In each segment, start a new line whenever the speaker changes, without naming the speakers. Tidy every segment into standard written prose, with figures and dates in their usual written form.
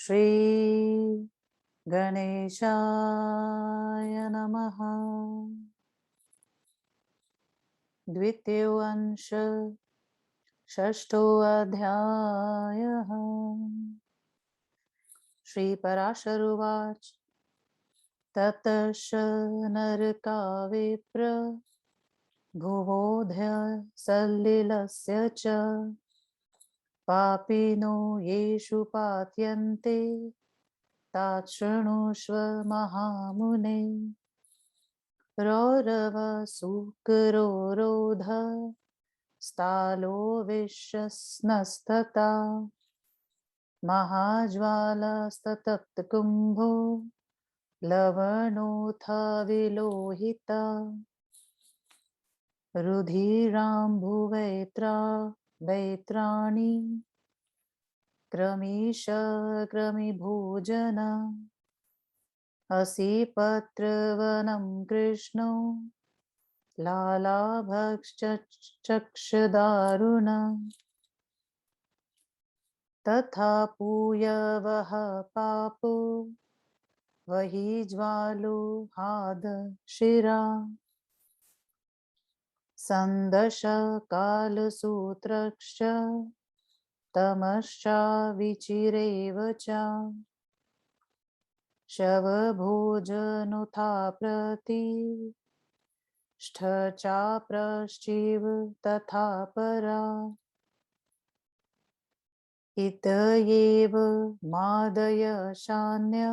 श्री गणेशाय नमः। द्वितीयोऽंश षष्ठो अध्यायः। श्रीपराशरुवाच ततश्च नरकाविप्र भुवोऽध्य सल्लिलस्य च पापिनो येषु पात्यन्ते तात शृणुष्व महामुने। रौरवसुकरोरोध स्तालो विश्वस्नस्तता महाज्वालस्ततप्तकुम्भो लवणोऽथ विलोहिता रुधिराम्भुवैत्राणि क्रमिभोजन असिपत्रवनं कृष्णो लालाभक्षचक्षदारुण तथा पूयवः पापो वही ज्वालो हाद शिरा संदश कालसूत्रश्च तमश्चाविचिरेव च शवभोजनुथा प्रतिष्ठ चाप्रश्चिव तथा परा इत एव मादयशान्य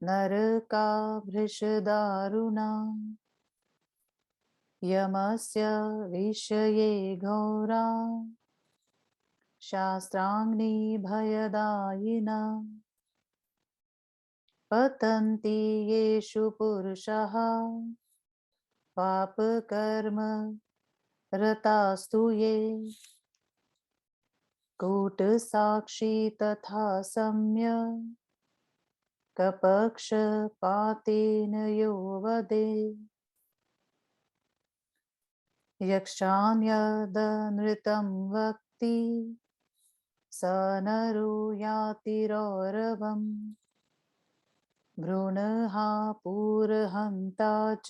नरका भृशदारुणा यमस्य विषये घोरा शास्त्राग्नि भयदायिना पतन्ति येषु पुरुषाः पापकर्म रतास्तु ये कूटसाक्षी तथा सम्यक् कपक्षपातेन यो वदेत् यक्षान्यदनृतं वक्ति स नरो याति रौरवम् भ्रूणहा पुरहन्ता च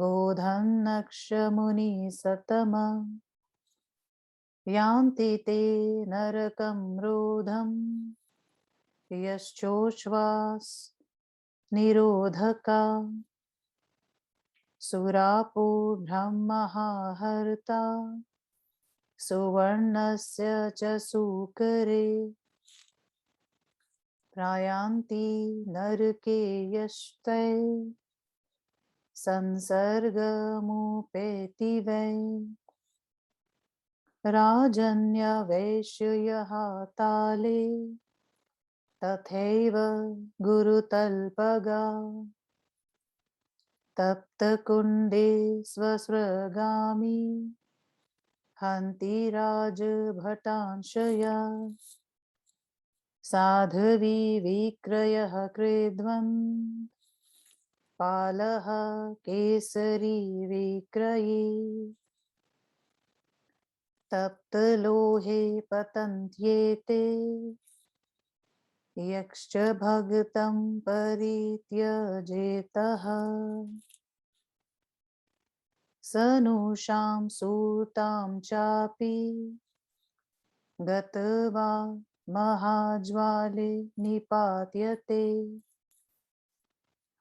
गोधन्नक्षमुनिसतम यान्ति ते नरकं रोधम् यश्चोश्वास निरोधका सुरापो ब्रह्महा सुवर्णस्य च सूकरे प्रयान्ति नरके यस्ते संसर्गमुपेति वै राजन्यवैश्ययः ताले तथैव गुरुतल्पगा तप्तकुण्डे स्वस्रगामि हन्ति राजभटांशया साध्वी विक्रयः कृद्वन् पालः केसरी विक्रये तप्तलोहे पतन्त्येते यक्ष भगतं परित्यजेतः सनुषां सूतां चापि गत्वा महाज्वाले निपात्यते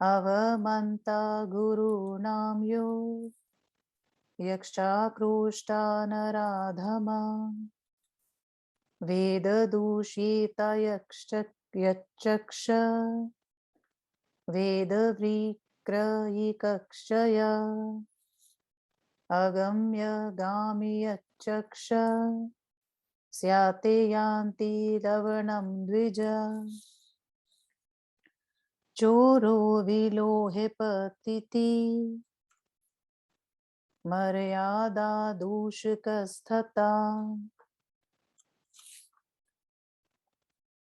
अवमन्ता गुरूणां यो यक्षाक्रोष्टा नराधमा वेददूषिता यच्चक्ष वेदविक्रयिकक्षया अगम्य गामि यच्चक्ष स्याते यान्ति लवणं द्विज चोरो विलोहे पतिति मर्यादा दूषकस्तथा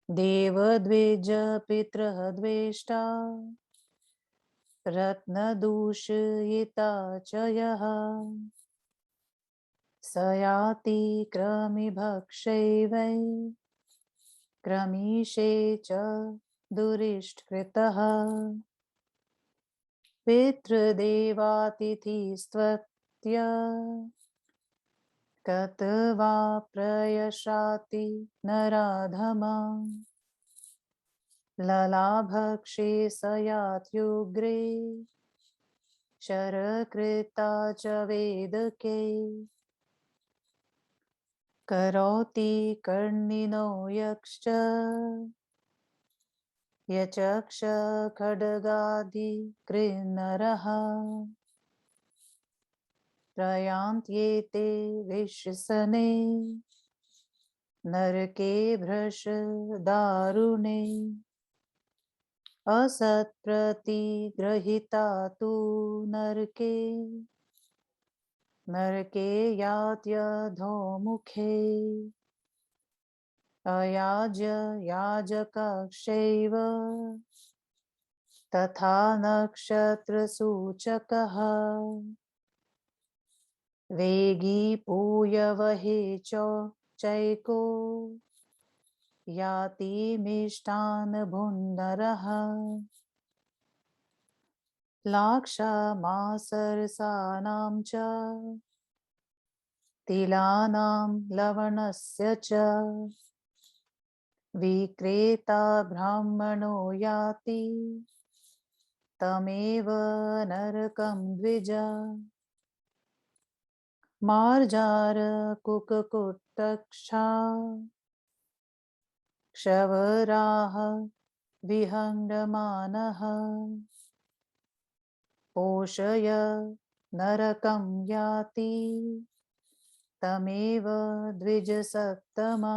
देवद्विज पितरः द्वेष्टा रत्नदूषयिता च यः स याति क्रमिभक्षैवै क्रमीशे च दुरिष्टकृतः पितृदेवातिथिस्त्वत्य गत्वा प्रयशाति नराधमा ललाभक्षे स यात्युग्रे शरकृता च वेदके करोति कर्णिनो यक्श्च यचक्ष खड्गादि कृन्नरः प्रयान्त्येते विश्वसने नरके भ्रश दारुणे असत्प्रतिग्रहिता तु नरके नरके यात्यधोमुखे अयाज्य याजकक्षैव तथा नक्षत्रसूचकः वेगी पूयवहे चैको याति मिष्टान् भुन्नरः लाक्षामासरसानां च तिलानां लवणस्य च विक्रेता ब्राह्मणो याति तमेव नरकं द्विज मार्जार कुक्कुटक्षा क्षवराः विहङ्गमानः पोषय नरकं याति तमेव द्विजसत्तमा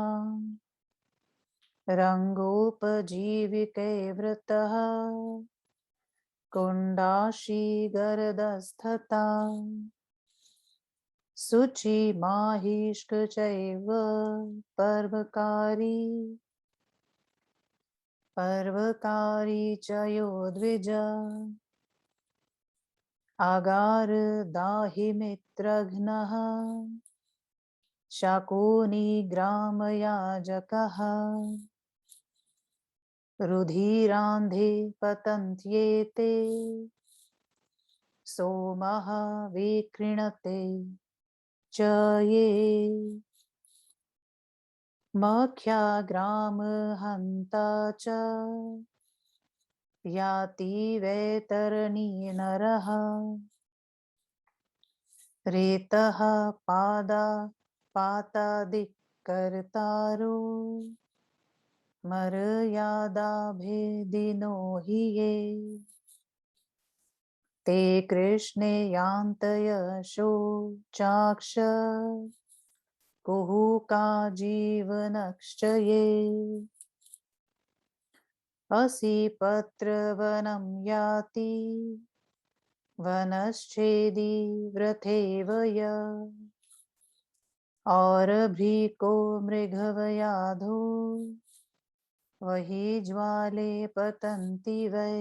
रङ्गोपजीविके वृतः कुण्डाशीगरदस्थता शुचिमाहिष्क चैव पर्वकारी च यो द्विज आगार दाहिमित्रघ्नः शाकोनी ग्रामयाजकः रुधिरान्धे पतन्त्येते सोमः विकृणते च ये मख्याग्रामहन्ता च याति वैतरणी नरः रेतः पातादिकर्तारो मर्यादाभेदिनो हि ये ते कृष्णे यान्तयशो चाक्ष कुहुका जीवनश्च ये असि पत्रवनं याति वनश्चेदि व्रथेव य और भ्रीको मृगवयाधो वही ज्वाले पतन्ति वै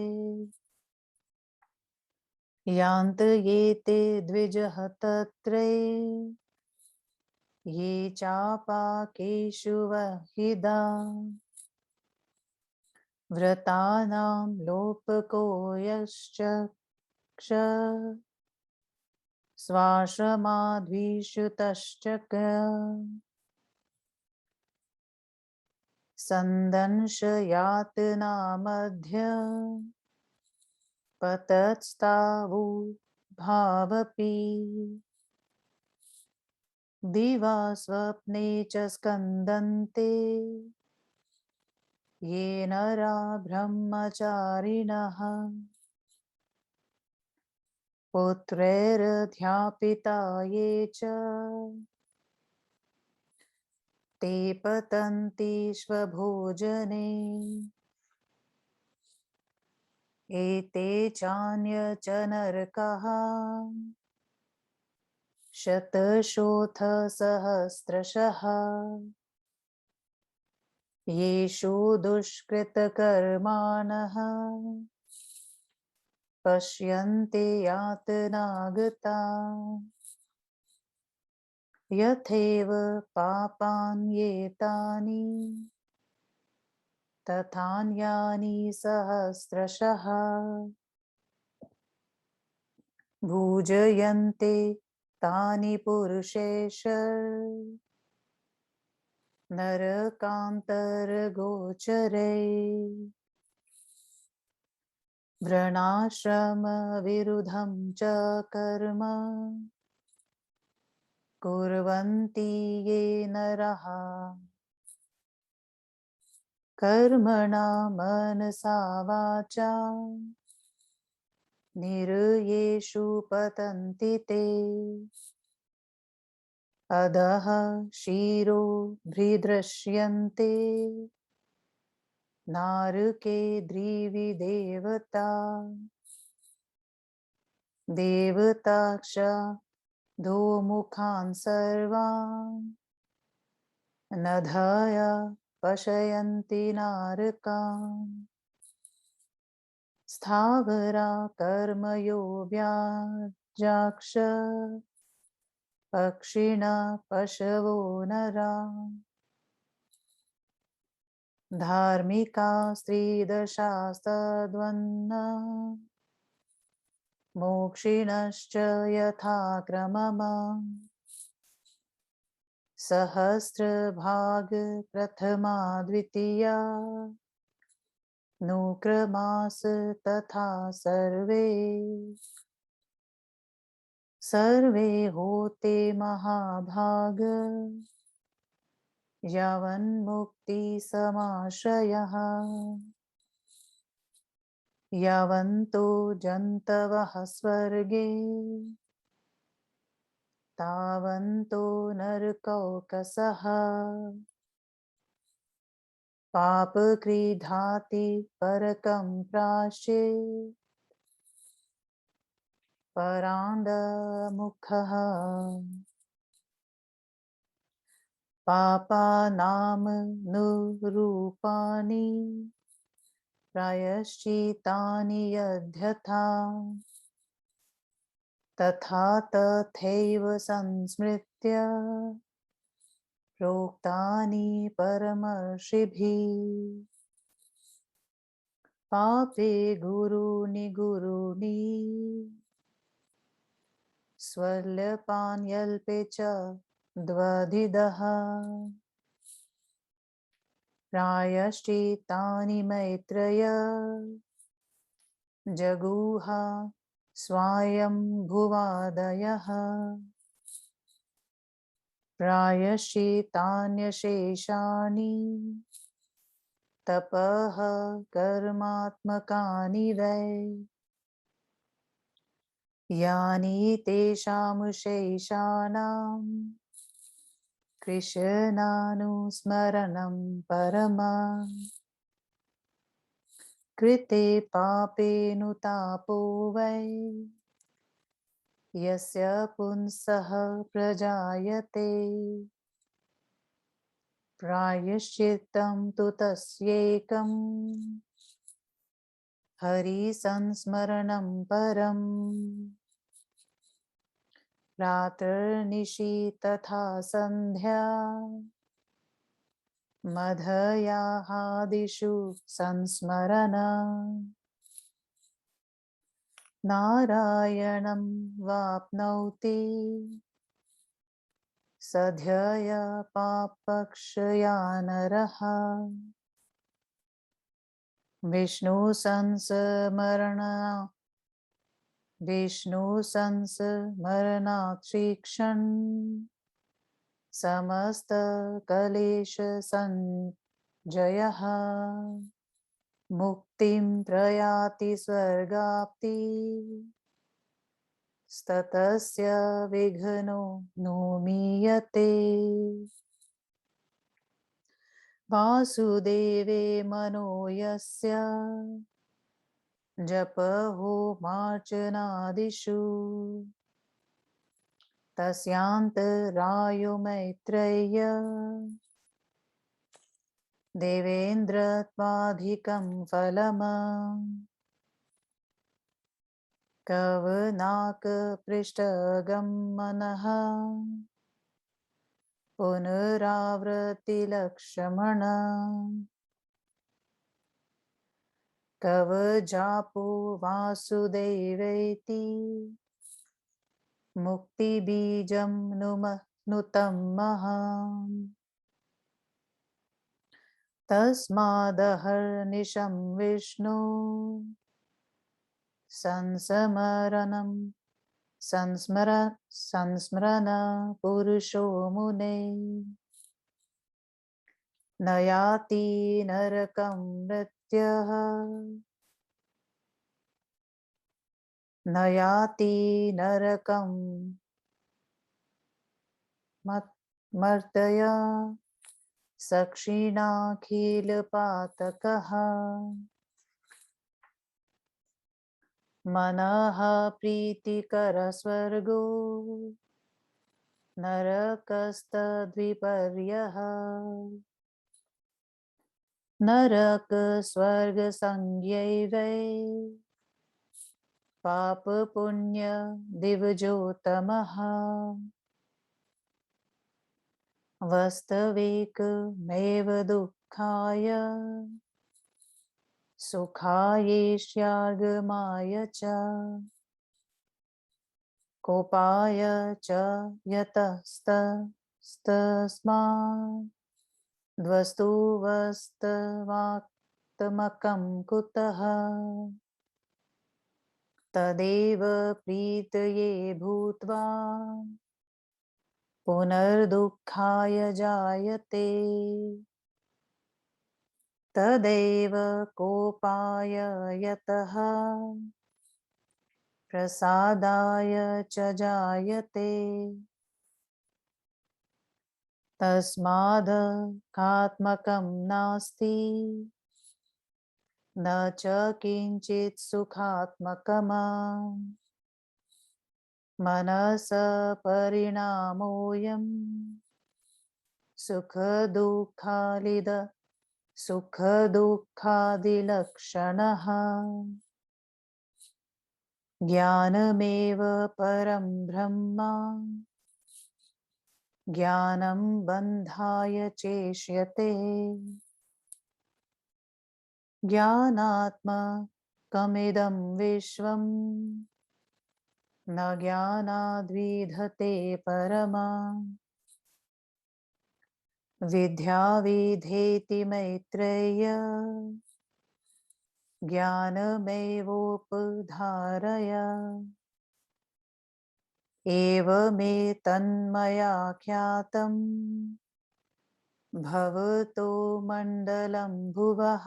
यान्त ये ते द्विजः तत्रे ये चापाकेषु वहिदा व्रतानां लोपको यश्च स्वाश्रमाद्विषुतश्च सन्दंशयातनामध्य पतत्स्तावुभावपि दिवा स्वप्ने च स्कन्दन्ते ये नरा ब्रह्मचारिणः पुत्रैरध्यापिता ये च ते पतन्ति स्वभोजने एते चान्य च नरकाः शतशोऽथ सहस्रशः येषु दुष्कृतकर्माणः पश्यन्ते यातनागता यथैव पापान्येतानि तथान्यानि सहस्रशः भुजयन्ते तानि पुरुषेश नरकान्तरगोचरे वर्णाश्रमविरुद्धं च कर्म कुर्वन्ति ये नरः कर्मणा मनसा वाचा निरयेषु पतन्ति ते अधः शिरो भृदृश्यन्ते नारके द्रिविदेवता देवताक्ष धूमुखान् सर्वान् नधाय पशयन्ति नारकान् स्थावरा कर्मयो व्याजाक्ष पक्षिणा पशवो नरा धार्मिका स्त्रीदशास्तद्वन्न मोक्षिणश्च यथा क्रमम् सहस्रभाग प्रथमा द्वितीया नुक्रमास् तथा सर्वे सर्वे होते महाभाग यावन्मुक्ति समाश्रयः यावन्तो जन्तवः स्वर्गे तावन्तो नरकौकसः पापकृधाति परकं प्राशे परान्दमुखः पापानामनुरूपाणि प्रायश्चित्तानि यद्यथा तथा तथैव संस्मृत्य प्रोक्तानि परमर्षिभिः पापे गुरूणि स्वल्पान्यल्पे च द्वधिदः प्रायश्चित्तानि मैत्रेय जगुः स्वायम्भुवादयः प्रायश्चित्तान्यशेषाणि तपः कर्मात्मकानि वै यानि तेषां शेषाणां कृष्णानुस्मरणं परमं कृते पापेऽनुतापो वै यस्य पुंसः प्रजायते प्रायश्चित्तं तु तस्यैकं हरिसंस्मरणं परम् प्रातर्निशि तथा सन्ध्या मध्याह्नादिषु संस्मरण नारायणं वाप्नोति सध्यय पापक्षया नरः विष्णुसंस्मरणात् शिक्षन् समस्तकलेशसञ्जयः मुक्तिं प्रयाति स्वर्गाप्ति ततस्य विघ्नो नोमीयते वासुदेवे मनो यस्य जपहोमार्चनादिषु तस्यान्तरायो मैत्रेय देवेन्द्रत्वाधिकं फलम् कवनाकपृष्ठगं मनः पुनरावृत्तिलक्ष्मण कवजापो वासुदेवेति मुक्तिबीजं नुतं महाम् तस्मादहर्निशं विष्णु संस्मरन पुरुषो मुने न याति नरकं मृत्यः न याति नरकं मर्तय सक्षिणाखिलपातकः मनः प्रीतिकरस्वर्गो नरकस्तद्विपर्यः नरकस्वर्गसंज्ञैवै पापपुण्य दिवजोतमः वास्तविकमेव दुःखाय सुखायैष्यागमाय च कोपाय च यतस्तस्मात् वस्तुवस्तवात्मकं कुतः तदेव प्रीतये भूत्वा पुनर्दुःखाय जायते तदेव कोपाय यतः प्रसादाय च जायते तस्मादकात्मकं नास्ति न च किञ्चित् सुखात्मकम् मनस परिणामोऽयं सुखदुःखादिलक्षणः ज्ञानमेव परं ब्रह्म ज्ञानं बन्धाय चेष्यते ज्ञानात्मकमिदं विश्वं न ज्ञानाद्विधते परमा विद्या विधेति मैत्रेय ज्ञानमेवोपधारय एवमेतन्मया ख्यातं भवतो मण्डलं भुवः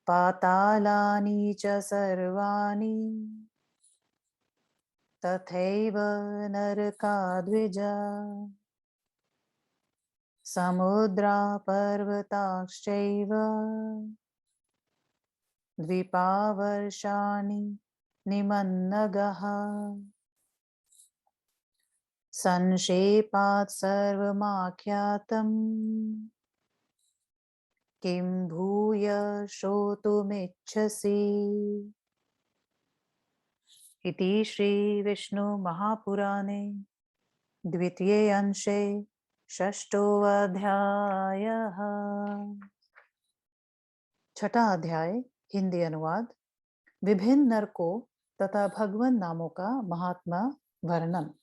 पातालानि च सर्वाणि तथैव नरकाद्विज समुद्रा पर्वताश्चैव द्वीपावर्षाणि निमन्नगः संक्षेपात् सर्वमाख्यातं किं भूय श्रोतुमिच्छसि इति श्री विष्णु महापुराणे द्वितीये अंशे षष्ठोऽध्यायः। छठा अध्याय हिंदी अनुवाद। विभिन्न नरकों तथा भगवान नामों का महात्मा वर्णन।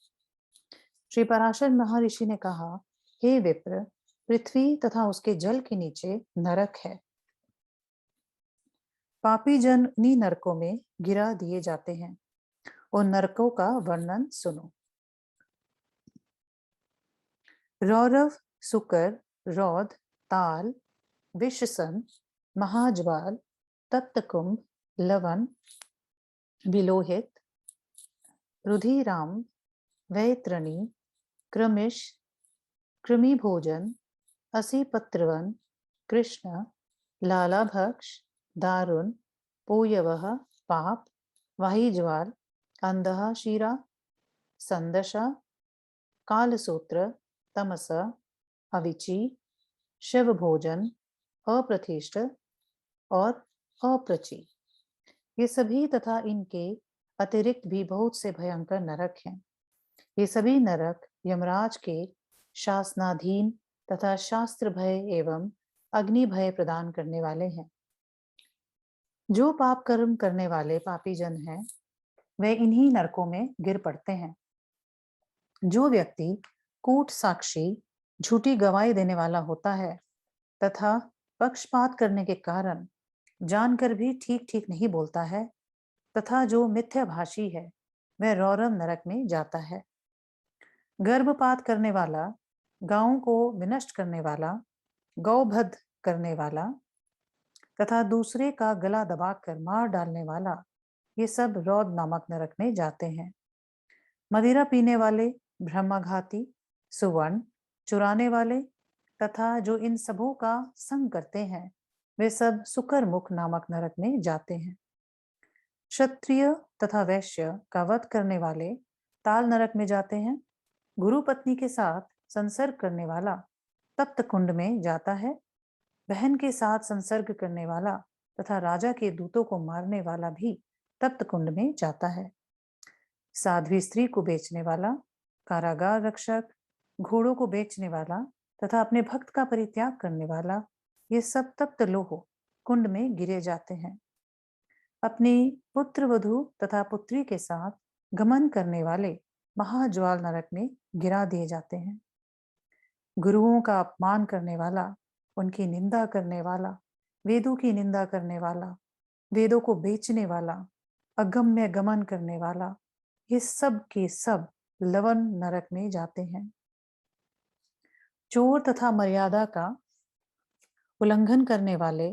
श्री पराशर महर्षि ने कहा, हे विप्र, पृथ्वी तथा उसके जल के नीचे नरक है। पापी जन उन्हीं नरकों में गिरा दिए जाते हैं। उन नरकों का वर्णन सुनो। रौरव, सुकर, रौद, ताल, विषसन, महाज्वाल, तप्तकुंभ, लवण, विलोहित, रुधिराम, वैतरणी, क्रमिश, कृमिभोजन, असिपत्रवन, कृष्ण, लालाभक्ष, दारुण, पोयवः, पाप, वाहिज्वाल, अंधः शीरा, संदशा, कालसूत्र, तमस, अविची, शिवभोजन, अप्रतिष्ठ और अप्रची, ये सभी तथा इनके अतिरिक्त भी बहुत से भयंकर नरक हैं। ये सभी नरक यमराज के शासनाधीन तथा शास्त्र भय एवं अग्नि भय प्रदान करने वाले हैं। जो पाप कर्म करने वाले पापी जन हैं, वे इन्हीं नरकों में गिर पड़ते हैं। जो व्यक्ति कूट साक्षी, झूठी गवाही देने वाला होता है तथा पक्षपात करने के कारण जानकर भी ठीक ठीक नहीं बोलता है, तथा जो मिथ्याभाषी है, वह रौरव नरक में जाता है। गर्भपात करने वाला, गायों को विनष्ट करने वाला, गौवध करने वाला तथा दूसरे का गला दबाकर मार डालने वाला, ये सब रौद नामक नरक में जाते हैं। मदिरा पीने वाले, ब्रह्मघाती, सुवर्ण चुराने वाले तथा जो इन सबों का संग करते हैं, वे सब सुकर मुख नामक नरक में जाते हैं। क्षत्रिय तथा वैश्य का वध करने वाले ताल नरक में जाते हैं। गुरु पत्नी के साथ संसर्ग करने वाला तप्त कुंड में जाता है। बहन के साथ संसर्ग करने वाला तथा राजा के दूतों को मारने वाला भी तप्त कुंड में जाता है। साध्वी स्त्री को बेचने वाला, कारागार रक्षक, घोड़ों को बेचने वाला तथा अपने भक्त का परित्याग करने वाला, ये सब तप्त लोह कुंड में गिरे जाते हैं। अपनी पुत्र वधू तथा पुत्री के साथ गमन करने वाले महाज्वाल नरक में गिरा दिए जाते हैं। गुरुओं का अपमान करने वाला, उनकी निंदा करने वाला, वेदों की निंदा करने वाला, वेदों को बेचने वाला, अगम्य गमन करने वाला, ये सब के सब लवन नरक में जाते हैं। चोर तथा मर्यादा का उल्लंघन करने वाले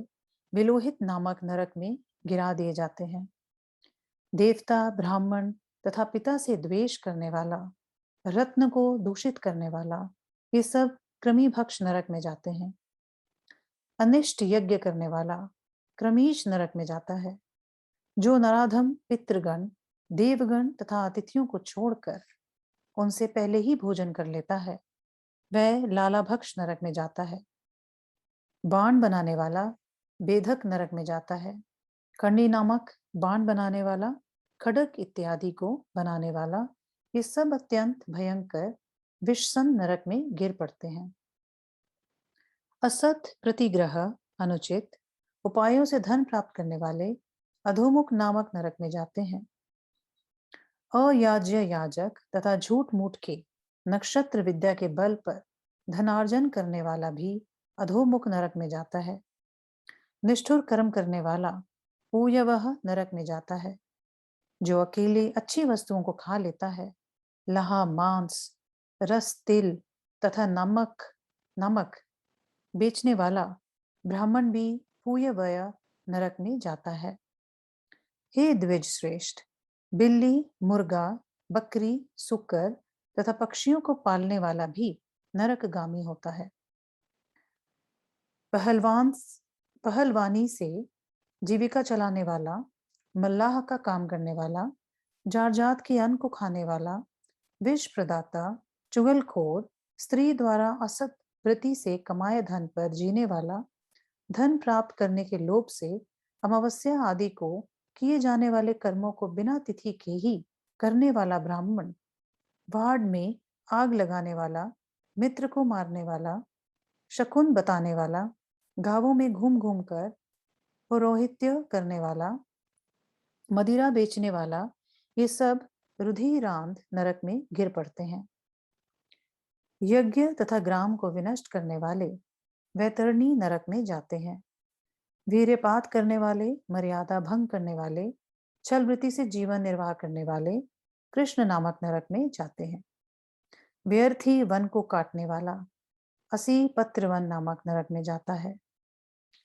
विलोहित नामक नरक में गिरा दिए जाते हैं। देवता, ब्राह्मण तथा पिता से द्वेष करने वाला, रत्न को दूषित करने वाला, ये सब क्रमीभक्ष नरक में जाते हैं। अनिष्ट यज्ञ करने वाला क्रमीश नरक में जाता है। जो नराधम पितृगण, देवगण तथा अतिथियों को छोड़कर उनसे पहले ही भोजन कर लेता है, वह लालाभक्ष नरक में जाता है। बाण बनाने वाला बेधक नरक में जाता है। कर्णी नामक बाण बनाने वाला, खड़ग इत्यादि को बनाने वाला, ये सब अत्यंत भयंकर विषसन नरक में गिर पड़ते हैं। असत प्रतिग्रह, अनुचित उपायों से धन प्राप्त करने वाले अधोमुख नामक नरक में जाते हैं। अयाज्य याजक तथा झूठ मूठ के नक्षत्र विद्या के बल पर धनार्जन करने वाला भी अधोमुख नरक में जाता है। निष्ठुर कर्म करने वाला पूयवह नरक में जाता है। जो अकेले अच्छी वस्तुओं को खा लेता है, लहा, मांस, रस, तिल तथा नमक बेचने वाला ब्राह्मण भी पूयवय नरक में जाता है। हे द्विज श्रेष्ठ, बिल्ली, मुर्गा, बकरी, सुकर तथा पक्षियों को पालने वाला भी नरकगामी होता है। पहलवानी से जीविका चलाने वाला, मल्लाह का काम करने वाला, जारजात के अन्न को खाने वाला, विष प्रदाता, चुगलखोर, स्त्री द्वारा असत वृत्ति से कमाए धन पर जीने वाला, धन प्राप्त करने के लोभ से अमावस्या आदि को किए जाने वाले कर्मों को बिना तिथि के ही करने वाला ब्राह्मण, वाड़ में आग लगाने वाला, मित्र को मारने वाला, शकुन बताने वाला, गांवों में घूम घूम कर पौरोहित्य करने वाला, मदिरा बेचने वाला, ये सब रुधिरांध नरक में गिर पड़ते हैं। यज्ञ तथा ग्राम को विनष्ट करने वाले वैतरणी नरक में जाते हैं। वीर्यपात करने वाले, मर्यादा भंग करने वाले, छल वृत्ति से जीवन निर्वाह करने वाले कृष्ण नामक नरक में जाते हैं। व्यर्थी वन को काटने वाला असी पत्र वन नामक नरक में जाता है।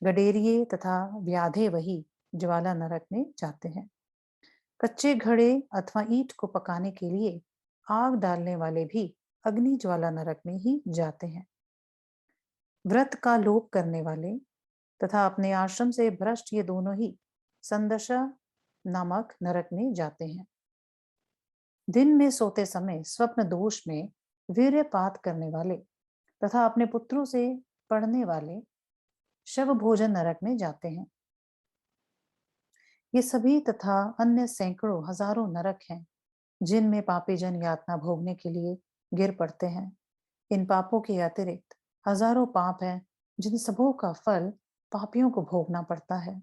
गडेरिये तथा व्याधे वही ज्वाला नरक में जाते हैं। कच्चे घड़े अथवा ईंट को पकाने के लिए आग डालने वाले भी अग्नि ज्वाला नरक में ही जाते हैं। व्रत का लोप करने वाले तथा अपने आश्रम से भ्रष्ट, ये दोनों ही संदशा नामक नरक में जाते हैं। दिन में सोते समय स्वप्न दोष में वीर्यपात करने वाले तथा अपने पुत्रों से पढ़ने वाले शव भोजन नरक में जाते हैं। ये सभी तथा अन्य सैकड़ों हजारों नरक हैं जिनमें पापी जन यातना भोगने के लिए गिर पड़ते हैं। इन पापों के अतिरिक्त हजारों पाप हैं जिन सबों का फल पापियों को भोगना पड़ता है।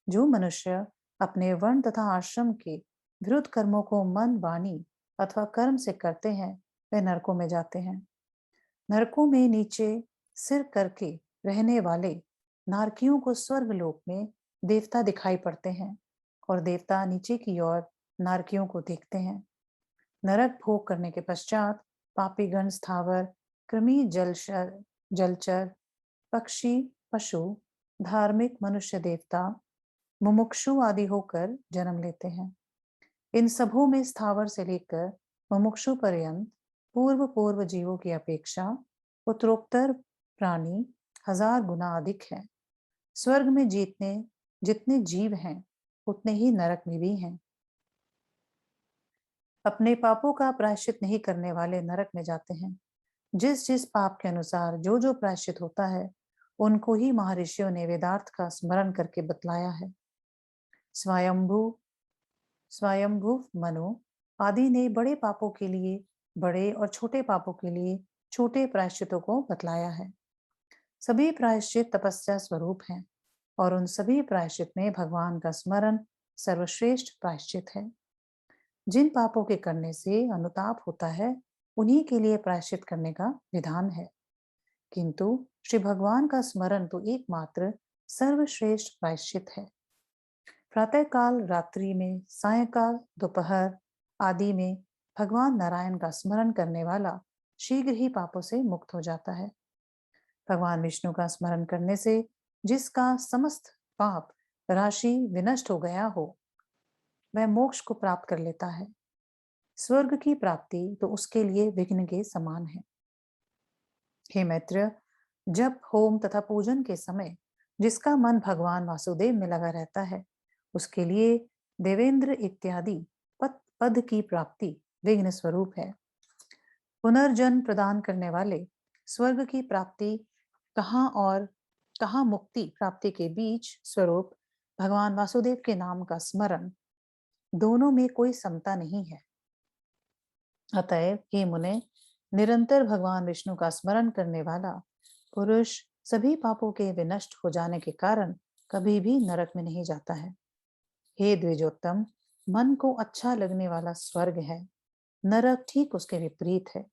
जो मनुष्य अपने वर्ण तथा आश्रम के विरुद्ध कर्मों को मन, वाणी अथवा कर्म से करते हैं, वे नरकों में जाते हैं। नरकों में नीचे सिर करके रहने वाले नारकियों को स्वर्ग लोक में देवता दिखाई पड़ते हैं और देवता नीचे की ओर नारकियों को देखते हैं। नरक भोग करने के पश्चात पापी गण स्थावर, कृमि, जलचर, पक्षी, पशु, धार्मिक मनुष्य, देवता, मुमुक्षु आदि होकर जन्म लेते हैं। इन सबों में स्थावर से लेकर मुमुक्षु पर्यंत पूर्व पूर्व जीवों की अपेक्षा उत्तरोत्तर प्राणी 1000 गुना अधिक है। स्वर्ग में जीतने जितने जीव हैं, उतने ही नरक में भी हैं। अपने पापों का प्रायश्चित नहीं करने वाले नरक में जाते हैं। जिस जिस पाप के अनुसार जो जो प्रायश्चित होता है, उनको ही महर्षियों ने वेदार्थ का स्मरण करके बतलाया है। स्वयंभू स्वयंभू मनु आदि ने बड़े पापों के लिए बड़े और छोटे पापों के लिए छोटे प्रायश्चितों को बतलाया है। सभी प्रायश्चित तपस्या स्वरूप हैं और उन सभी प्रायश्चित में भगवान का स्मरण सर्वश्रेष्ठ प्रायश्चित है। जिन पापों के करने से अनुताप होता है, उन्हीं के लिए प्रायश्चित करने का विधान है। किंतु श्री भगवान का स्मरण तो एकमात्र सर्वश्रेष्ठ प्रायश्चित है। प्रातःकाल, रात्रि में, सायंकाल, दोपहर आदि में भगवान नारायण का स्मरण करने वाला शीघ्र ही पापों से मुक्त हो जाता है। भगवान विष्णु का स्मरण करने से जिसका समस्त पाप राशि विनष्ट हो गया हो, वह मोक्ष को प्राप्त कर लेता है। स्वर्ग की प्राप्ति तो उसके लिए विघ्न के समान है। हे मैत्र, जब होम तथा पूजन के समय जिसका मन भगवान वासुदेव में लगा रहता है, उसके लिए देवेंद्र इत्यादि पद की प्राप्ति विघ्न स्वरूप है। पुनर्जन्म प्रदान करने वाले स्वर्ग की प्राप्ति कहाँ और कहाँ मुक्ति प्राप्ति के बीच स्वरूप भगवान वासुदेव के नाम का स्मरण, दोनों में कोई समता नहीं है। अतएव हे मुने, निरंतर भगवान विष्णु का स्मरण करने वाला पुरुष सभी पापों के विनष्ट हो जाने के कारण कभी भी नरक में नहीं जाता है। हे द्विजोत्तम, मन को अच्छा लगने वाला स्वर्ग है, नरक ठीक उसके विपरीत है,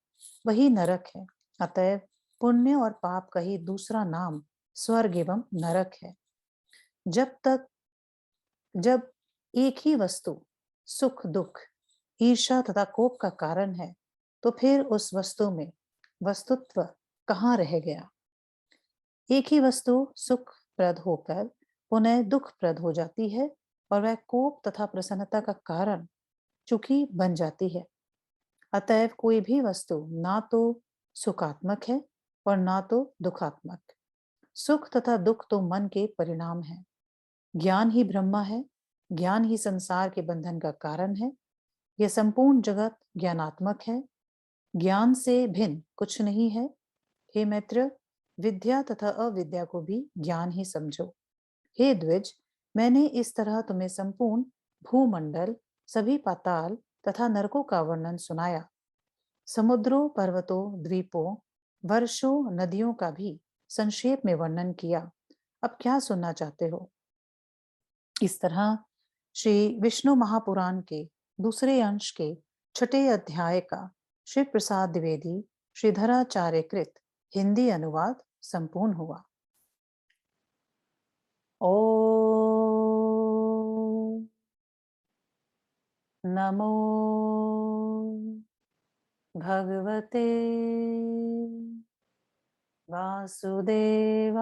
वही नरक है। अतएव पुण्य और पाप का ही दूसरा नाम स्वर्ग एवं नरक है। जब एक ही वस्तु सुख, दुख, ईर्ष्या तथा कोप का कारण है, तो फिर उस वस्तु में वस्तुत्व कहाँ रह गया। एक ही वस्तु सुखप्रद होकर पुनः दुखप्रद हो जाती है और वह कोप तथा प्रसन्नता का कारण चूंकि बन जाती है। अतएव कोई भी वस्तु ना तो सुखात्मक है और ना तो दुखात्मक। सुख तथा दुख तो मन के परिणाम है। ज्ञान ही ब्रह्मा है, ज्ञान ही संसार के बंधन का कारण है। यह संपूर्ण जगत ज्ञानात्मक है, ज्ञान से भिन्न कुछ नहीं है। हे मैत्र, विद्या तथा अविद्या को भी ज्ञान ही समझो। हे द्विज, मैंने इस तरह तुम्हें संपूर्ण भूमंडल, सभी पाताल तथा नरकों का वर्णन सुनाया। समुद्रों, पर्वतों, द्वीपों, वर्षों, नदियों का भी संक्षेप में वर्णन किया। अब क्या सुनना चाहते हो? इस तरह श्री विष्णु महापुराण के दूसरे अंश के 6ठे अध्याय का श्री प्रसाद द्विवेदी श्रीधराचार्य कृत हिंदी अनुवाद संपूर्ण हुआ। ओम नमो भगवते वासुदेवाय।